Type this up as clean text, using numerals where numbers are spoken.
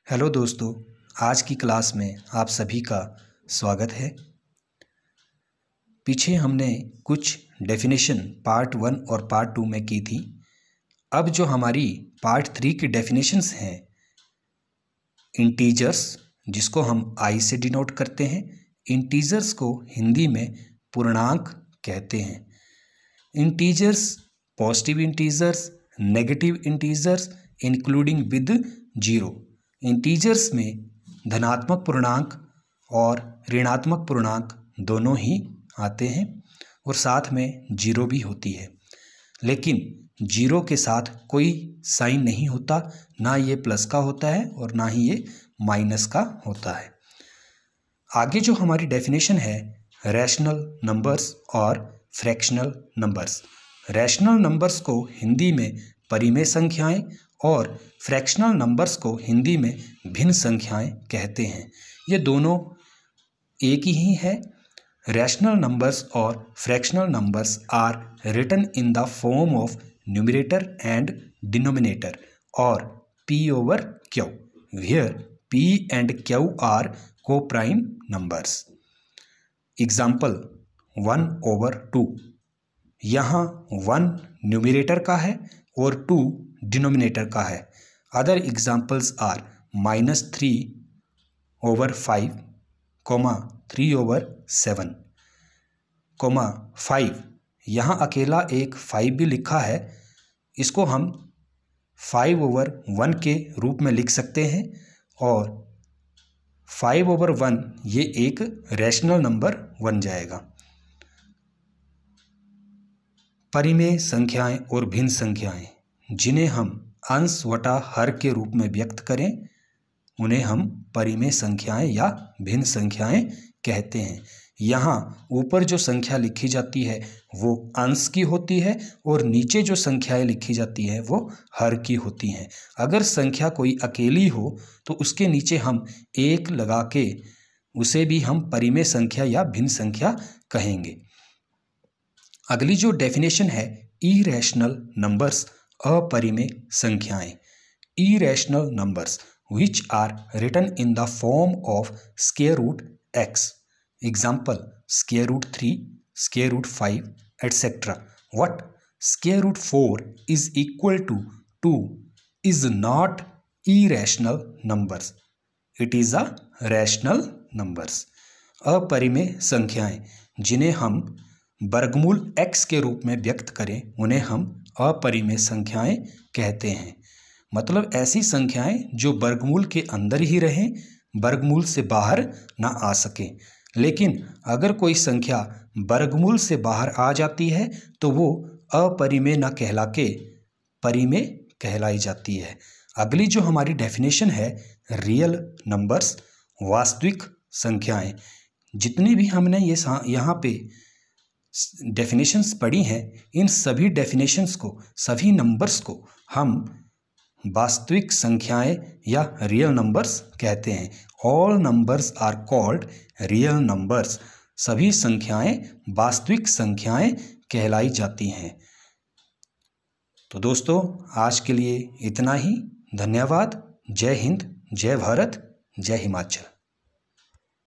Hello दोस्तों, आज की क्लास में आप सभी का स्वागत है। पीछे हमने कुछ डेफिनेशन पार्ट 1 और पार्ट 2 में की थी। अब जो हमारी पार्ट 3 की डेफिनेशंस हैं, इंटीजर्स जिसको हम आई से डिनोट करते हैं, इंटीजर्स को हिंदी में पूर्णांक कहते हैं। Integers, positive integers, negative integers including with zero. Integers में धनात्मक पूर्णांक और ऋणात्मक पूर्णांक दोनों ही आते हैं और साथ में जीरो भी होती है, लेकिन जीरो के साथ कोई साइन नहीं होता, ना ये प्लस का होता है और ना ही ये माइनस का होता है। आगे जो हमारी डेफिनेशन है, रैशनल नंबर्स और फ्रैक्शनल नंबर्स। रैशनल नंबर्स को हिंदी में परिमेय संख्याएं और फ्रैक्शनल नंबर्स को हिंदी में भिन्न संख्याएं कहते हैं। ये दोनों एक ही है। रैशनल नंबर्स और fractional numbers are written in the form of numerator and denominator और p over q, where p and q are co-prime numbers. Example 1/2। यहाँ 1 न्यूमरेटर का है और 2 डिनोमिनेटर का है। Other examples are -3/5, 3/7, 5। यहाँ अकेला एक 5 भी लिखा है, इसको हम 5/1 के रूप में लिख सकते हैं और 5/1 ये एक रैशनल नंबर बन जाएगा। परिमेय संख्याएं और भिन्न संख्याएं जिन्हें हम अंश वटा हर के रूप में व्यक्त करें, उन्हें हम परिमेय संख्याएं या भिन्न संख्याएं कहते हैं। यहाँ ऊपर जो संख्या लिखी जाती है वो अंश की होती है और नीचे जो संख्याएं लिखी जाती है वो हर की होती हैं। अगर संख्या कोई अकेली हो तो उसके नीचे हम 1 लगा के उसे भी हम परिमेय संख्या या भिन्न संख्या कहेंगे। अगली जो डेफिनेशन है, इरैशनल नंबर्स, अपरिमेय संख्याएं। Irrational numbers which are written in the form of square root x. Example, square root 3, square root 5, etc. What? Square root 4 is equal to 2 is not irrational numbers. It is a rational numbers. अपरिमेय संख्याएं जिन्हें हम वर्गमूल x के रूप में व्यक्त करें, उन्हें हम अपरिमेय संख्याएं कहते हैं। मतलब ऐसी संख्याएं जो वर्गमूल के अंदर ही रहें, वर्गमूल से बाहर ना आ सकें। लेकिन अगर कोई संख्या वर्गमूल से बाहर आ जाती है तो वो अपरिमेय न कहला के परिमेय कहलाई जाती है। अगली जो हमारी डेफिनेशन है, रियल नंबर्स, वास्तविक संख्याएं। जितनी भी हमने ये यहाँ पे डेफिनेशंस पढ़ी हैं, इन सभी डेफिनेशंस को, सभी नंबर्स को हम वास्तविक संख्याएं या रियल नंबर्स कहते हैं। All numbers are called real numbers. सभी संख्याएं वास्तविक संख्याएं कहलाई जाती हैं। तो दोस्तों, आज के लिए इतना ही। धन्यवाद। जय हिंद, जय भारत, जय हिमाचल।